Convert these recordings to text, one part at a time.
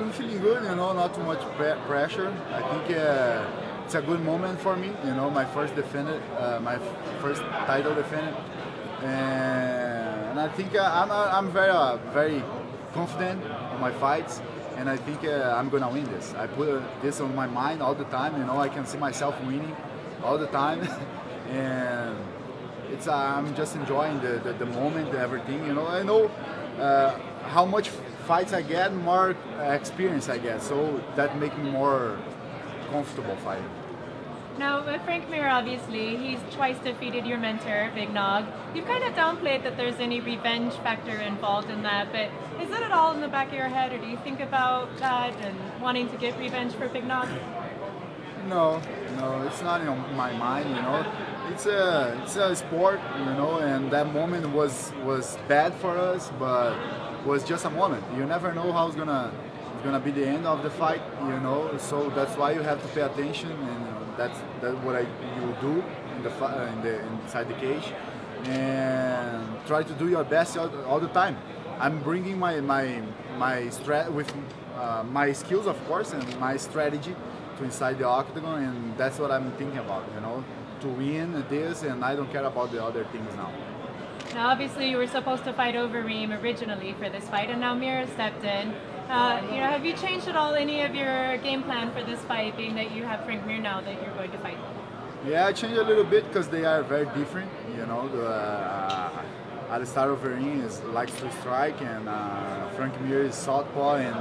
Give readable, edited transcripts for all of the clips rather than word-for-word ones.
I'm feeling good, you know, not too much pressure. I think it's a good moment for me, you know, my first first title defended, and I think I'm very confident in my fights, and I think I'm gonna win this. I put this on my mind all the time, you know, I can see myself winning all the time, and I'm just enjoying the moment, everything, you know. I know how much fights I get, more experience I get, so that makes me more comfortable fighting. Now, with Frank Mir, obviously, he's twice defeated your mentor, Big Nog. You've kind of downplayed that there's any revenge factor involved in that, but is that at all in the back of your head, or do you think about that and wanting to get revenge for Big Nog? No, it's not in my mind, you know. It's a sport, you know, and that moment was bad for us, but was just a moment. You never know how it's gonna be the end of the fight, you know. So that's why you have to pay attention, and that's what you do inside the cage, and try to do your best all the time. I'm bringing my skills, of course, and my strategy to inside the octagon, and that's what I'm thinking about, you know, to win this, and I don't care about the other things now. Now, obviously, you were supposed to fight Overeem originally for this fight, and now Mir stepped in. You know, have you changed at all any of your game plan for this fight, being that you have Frank Mir now that you're going to fight? Yeah, I changed a little bit because they are very different, you know. Alistar Overeem likes to strike, and Frank Mir is southpaw and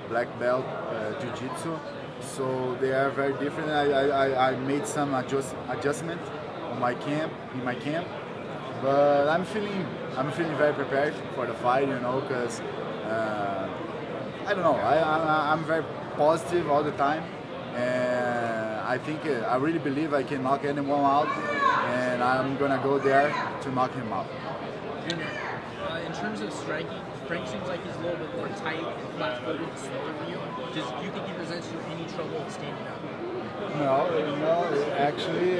black belt jiu-jitsu. So they are very different. I made some adjustment in my camp, but I'm feeling very prepared for the fight, you know, because I don't know, I'm very positive all the time, and I think I really believe I can knock anyone out, and I'm gonna go there to knock him out. Junior, in terms of striking, Frank seems like he's a little bit more tight and flat-footed and slower than you. Do you think he presents you any trouble standing up? No, actually,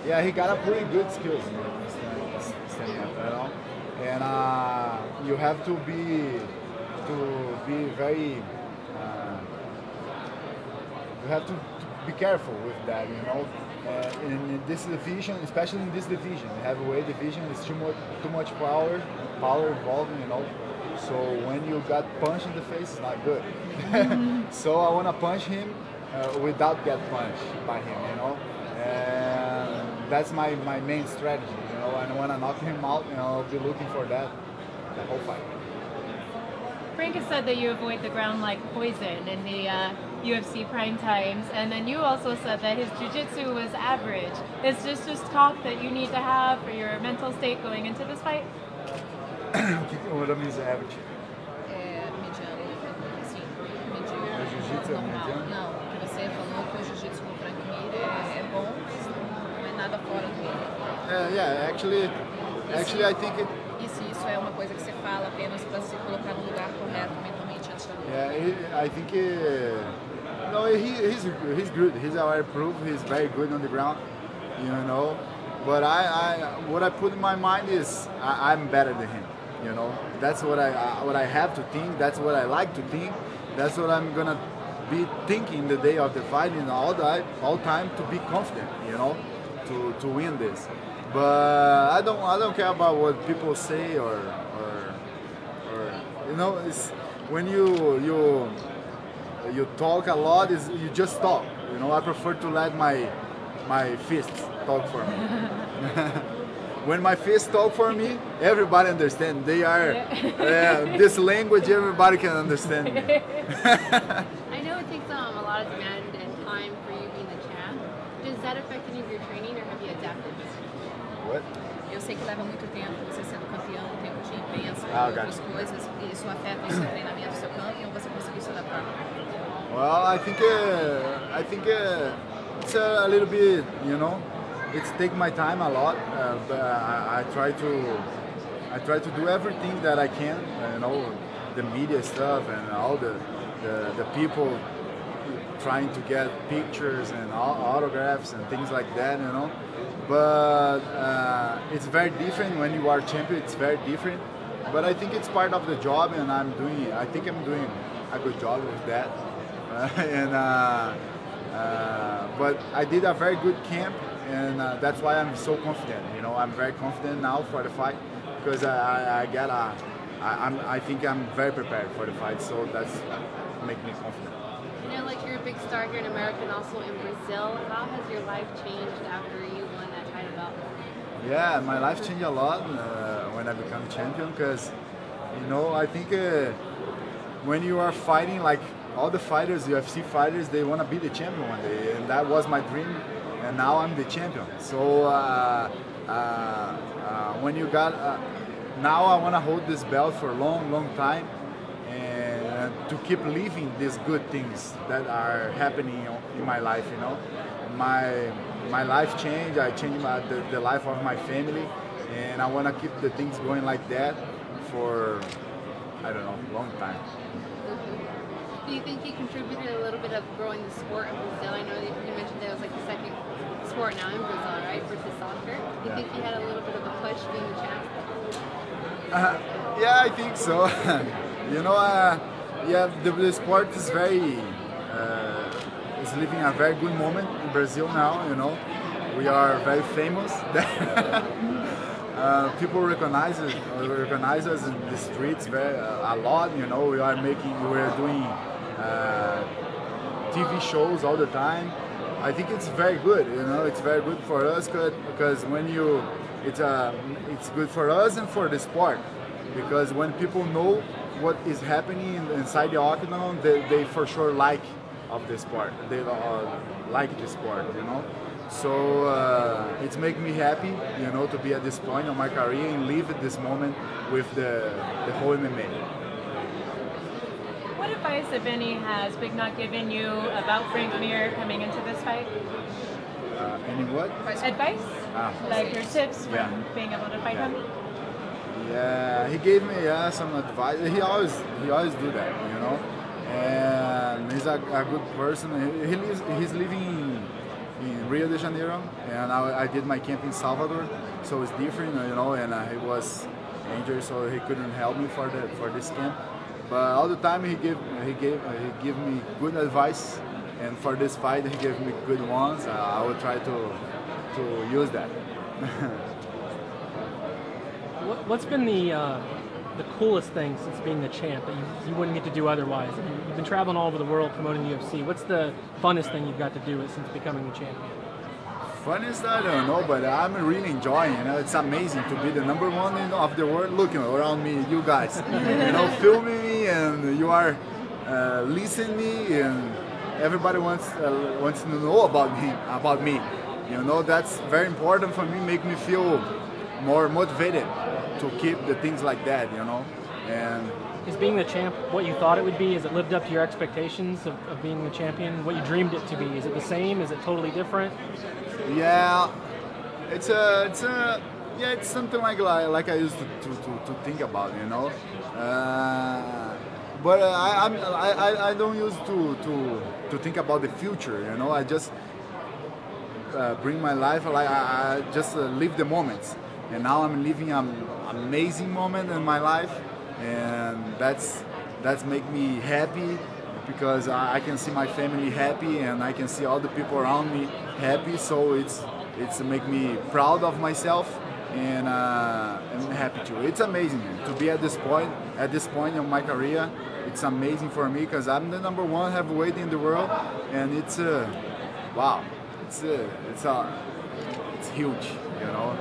yeah, he got a pretty good skills, you know, standing up, you know, and you have to be very, you have to be careful with that, you know. In this division, especially in this division, heavyweight division, is too much power involved, you know. So when you got punched in the face, it's not good. So I want to punch him without get punched by him, you know. And that's my main strategy, you know. And when I knock him out, you know, I'll be looking for that the whole fight. Frank has said that you avoid the ground like poison in the UFC prime times, and then you also said that his jiu-jitsu was average. Is this just talk that you need to have for your mental state going into this fight? What means average? Mediano, assim, mediano. Jiu-jitsu é mediano? Não, que você falou que o jiu-jitsu do Frank Mir é bom, mas não é nada fora do meio. Yeah, actually, I think it. E se isso é uma coisa que você fala apenas para se colocar no lugar correto mentalmente antes da luta? Yeah, I think no, he's good. He's already proved he's very good on the ground, you know. But what I put in my mind is I'm better than him, you know. That's what I have to think. That's what I like to think. That's what I'm gonna be thinking the day of the fight, and all time to be confident, you know, to win this. But I don't care about what people say or you know, it's when you talk a lot, you just talk, you know. I prefer to let my fists talk for me. When my fists talk for me, everybody understands. They are this language, everybody can understand me. I know it takes a lot of demand and time for you being the champ. Does that affect any of your training, or have you adapted? What? Eu sei que leva muito tempo você sendo campeão, tempo de imprensa e outras coisas. E isso afeta o seu treinamento, o seu campo, ou você conseguiu se adaptar? Well, I think it's a little bit, you know, it's taking my time a lot, but I try to do everything that I can, you know, the media stuff and all the people trying to get pictures and autographs and things like that, you know. But it's very different when you are champion. It's very different. But I think it's part of the job, and I think I'm doing a good job with that. But I did a very good camp, and that's why I'm so confident. You know, I'm very confident now for the fight because I think I'm very prepared for the fight. So that's make me confident. You know, like you're a big star here in America and also in Brazil. How has your life changed after you won that title belt? Yeah, my life changed a lot when I become champion because, you know, I think when you are fighting, like all the fighters, UFC fighters, they want to be the champion one day, and that was my dream, and now I'm the champion. So when you got, now I want to hold this belt for a long, long time, and to keep living these good things that are happening in my life, you know. My life changed, I changed the life of my family, and I want to keep the things going like that for, I don't know, a long time. Do you think you contributed a little bit of growing the sport in Brazil? I know that you mentioned that it was like the second sport now in Brazil, right, versus soccer. Do you think you had a little bit of a push being the champ? Yeah, I think so. You know, yeah, the sport is very, is living a very good moment in Brazil now, you know. We are very famous. People recognize us in the streets a lot, you know. We are doing TV shows all the time. I think it's very good, you know. It's very good for us because when it's good for us and for the sport, because when people know what is happening inside the octagon, they for sure like of the sport. They like the sport, you know. So it's make me happy, you know, to be at this point of my career and live at this moment with the whole MMA. What advice, if any, has Big Nog given you about Frank Mir coming into this fight? Any what? Advice? Like your tips from being able to fight him? Yeah, he gave me some advice. He always do that, you know. And he's a good person. He's living in Rio de Janeiro, and I did my camp in Salvador, so it's different, you know. And he was injured, so he couldn't help me for this camp. But all the time he gave me good advice, and for this fight he gave me good ones. I will try to use that. What's been the coolest thing since being the champ that you wouldn't get to do otherwise? You've been traveling all over the world promoting the UFC. What's the funnest thing you've got to do since becoming the champion? Funnest, I don't know, but I'm really enjoying. You know, it's amazing to be the #1 of the world. Looking around me, you guys, you know, filming me, and you are listening me, and everybody wants to know about me. You know, that's very important for me. Make me feel more motivated to keep the things like that, you know. And is being the champ what you thought it would be? Has it lived up to your expectations of being the champion? What you dreamed it to be? Is it the same? Is it totally different? Yeah, it's something like I used to think about, you know. But I don't use to think about the future, you know. I just bring my life, like I just live the moments. And now I'm living an amazing moment in my life, and that's make me happy because I can see my family happy, and I can see all the people around me happy. So it's make me proud of myself, and I'm happy too. It's amazing to be at this point in my career. It's amazing for me because I'm the #1 heavyweight in the world, and it's wow, it's huge, you know.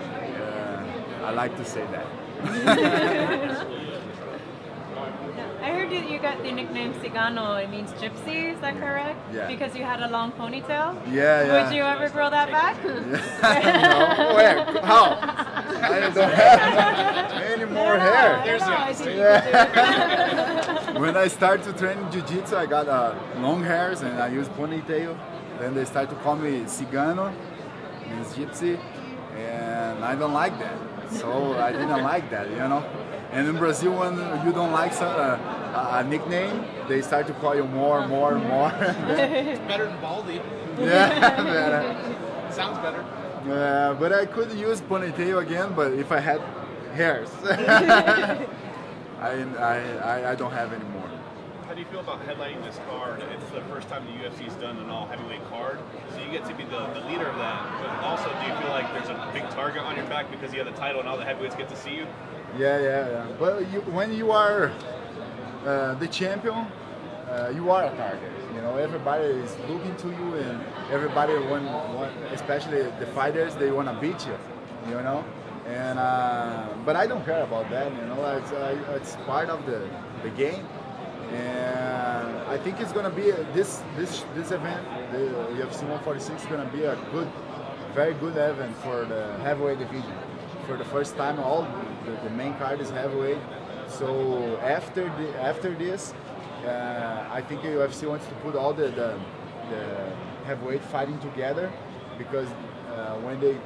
I like to say that. I heard you got the nickname Cigano. It means gypsy, is that correct? Yeah. Because you had a long ponytail? Yeah. Would you ever grow that back? No. Where? How? I don't have any more hair. When I started to train jiu-jitsu, I got long hairs and I used ponytail. Then they started to call me Cigano, means gypsy, and I don't like that. So I didn't like that, you know. And in Brazil, when you don't like a nickname, they start to call you more. It's better than Baldy. Yeah, better. Sounds better. But I could use ponytail again, but if I had hairs. I don't have any more. How do you feel about headlining this card? It's the first time the UFC's done an all-heavyweight card, so you get to be the leader of that. But also, do you feel like there's a big target on your back because you have the title and all the heavyweights get to see you? Yeah. But when you are the champion, you are a target. You know, everybody is looking to you, and everybody especially the fighters, they want to beat you. You know, and but I don't care about that. You know, it's part of the game, and I think it's gonna be this event, the UFC 146, is gonna be a very good event for the heavyweight division. For the first time, all the main card is heavyweight. So after this, I think the UFC wants to put all the heavyweight fighting together, because when they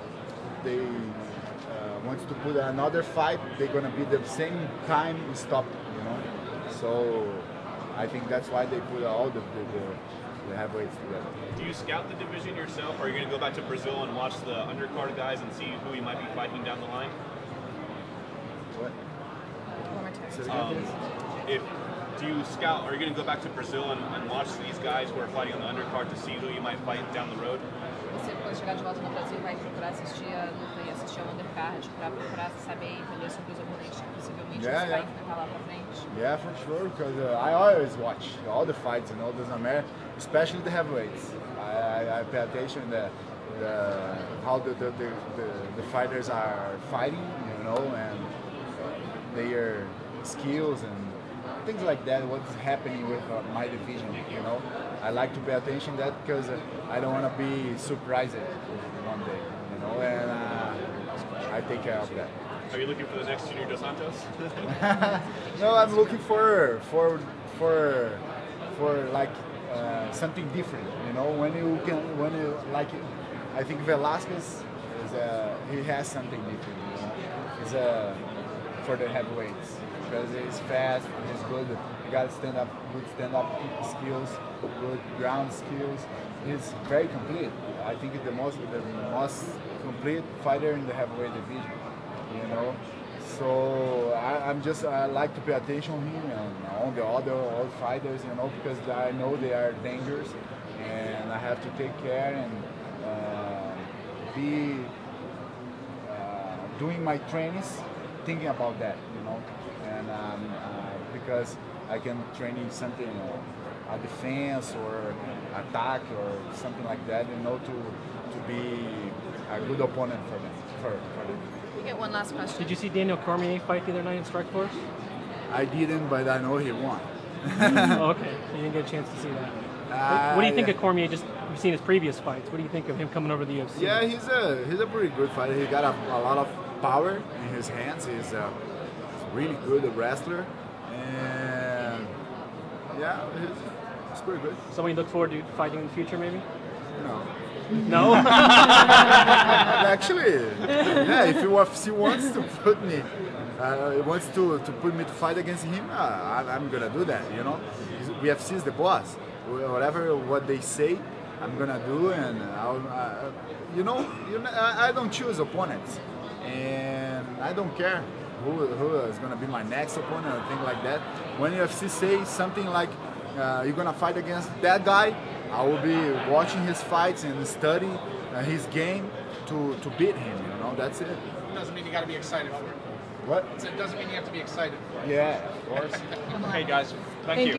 wants to put another fight, they're gonna be the same time stop, you know. So I think that's why they put all the heavyweights together. Do you scout the division yourself, or are you gonna go back to Brazil and watch the undercard guys and see who you might be fighting down the line? What? Do you scout? Are you going to go back to Brazil and watch these guys who are fighting on the undercard to see who you might fight down the road? Você, quando chegar de volta no Brasil, vai procurar assistir a luta e assistir ao undercard para procurar saber e entender sobre os oponentes que possivelmente você vai enfrentar lá para frente? Yeah, for sure, because I always watch all the fights, you know, especially the heavyweights. I pay attention how the fighters are fighting, you know, and their skills and things like that, what's happening with my division, you know. I like to pay attention to that because I don't want to be surprised one day, you know, and I take care of that. Are you looking for the next Junior Dos Santos? No, I'm looking for like something different, you know. When you like, I think Velasquez he has something different, you know. He's for the heavyweights, because he's fast, he's good, he got good stand-up skills, good ground skills. He's very complete. I think the most complete fighter in the heavyweight division, you know. So I like to pay attention on him and on the other fighters, you know, because I know they are dangerous, and I have to take care and be doing my trainings thinking about that, you know, and because I can train in something, a defense or attack or something like that, you know, to be a good opponent for them. We get one last question. Did you see Daniel Cormier fight the other night in Strikeforce? I didn't, but I know he won. Oh, okay, so you didn't get a chance to see that. What do you think of Cormier? Just you've seen his previous fights. What do you think of him coming over to the UFC? Yeah, he's a pretty good fighter. He got a lot of power in his hands. He's a really good wrestler, and yeah, he's pretty good. Someone you look forward to fighting in the future, maybe? No. No? Actually, yeah, if UFC wants to put me, to fight against him, I'm gonna do that. You know, UFC is the boss. What they say, I'm gonna do, and I don't choose opponents, and I don't care who is gonna be my next opponent or thing like that. When UFC says something like you're gonna fight against that guy, I will be watching his fights and study his game to beat him. You know, that's it. Doesn't mean you got to be excited for it. What? It doesn't mean you have to be excited for it. Yeah, of course. Hey guys, thank you.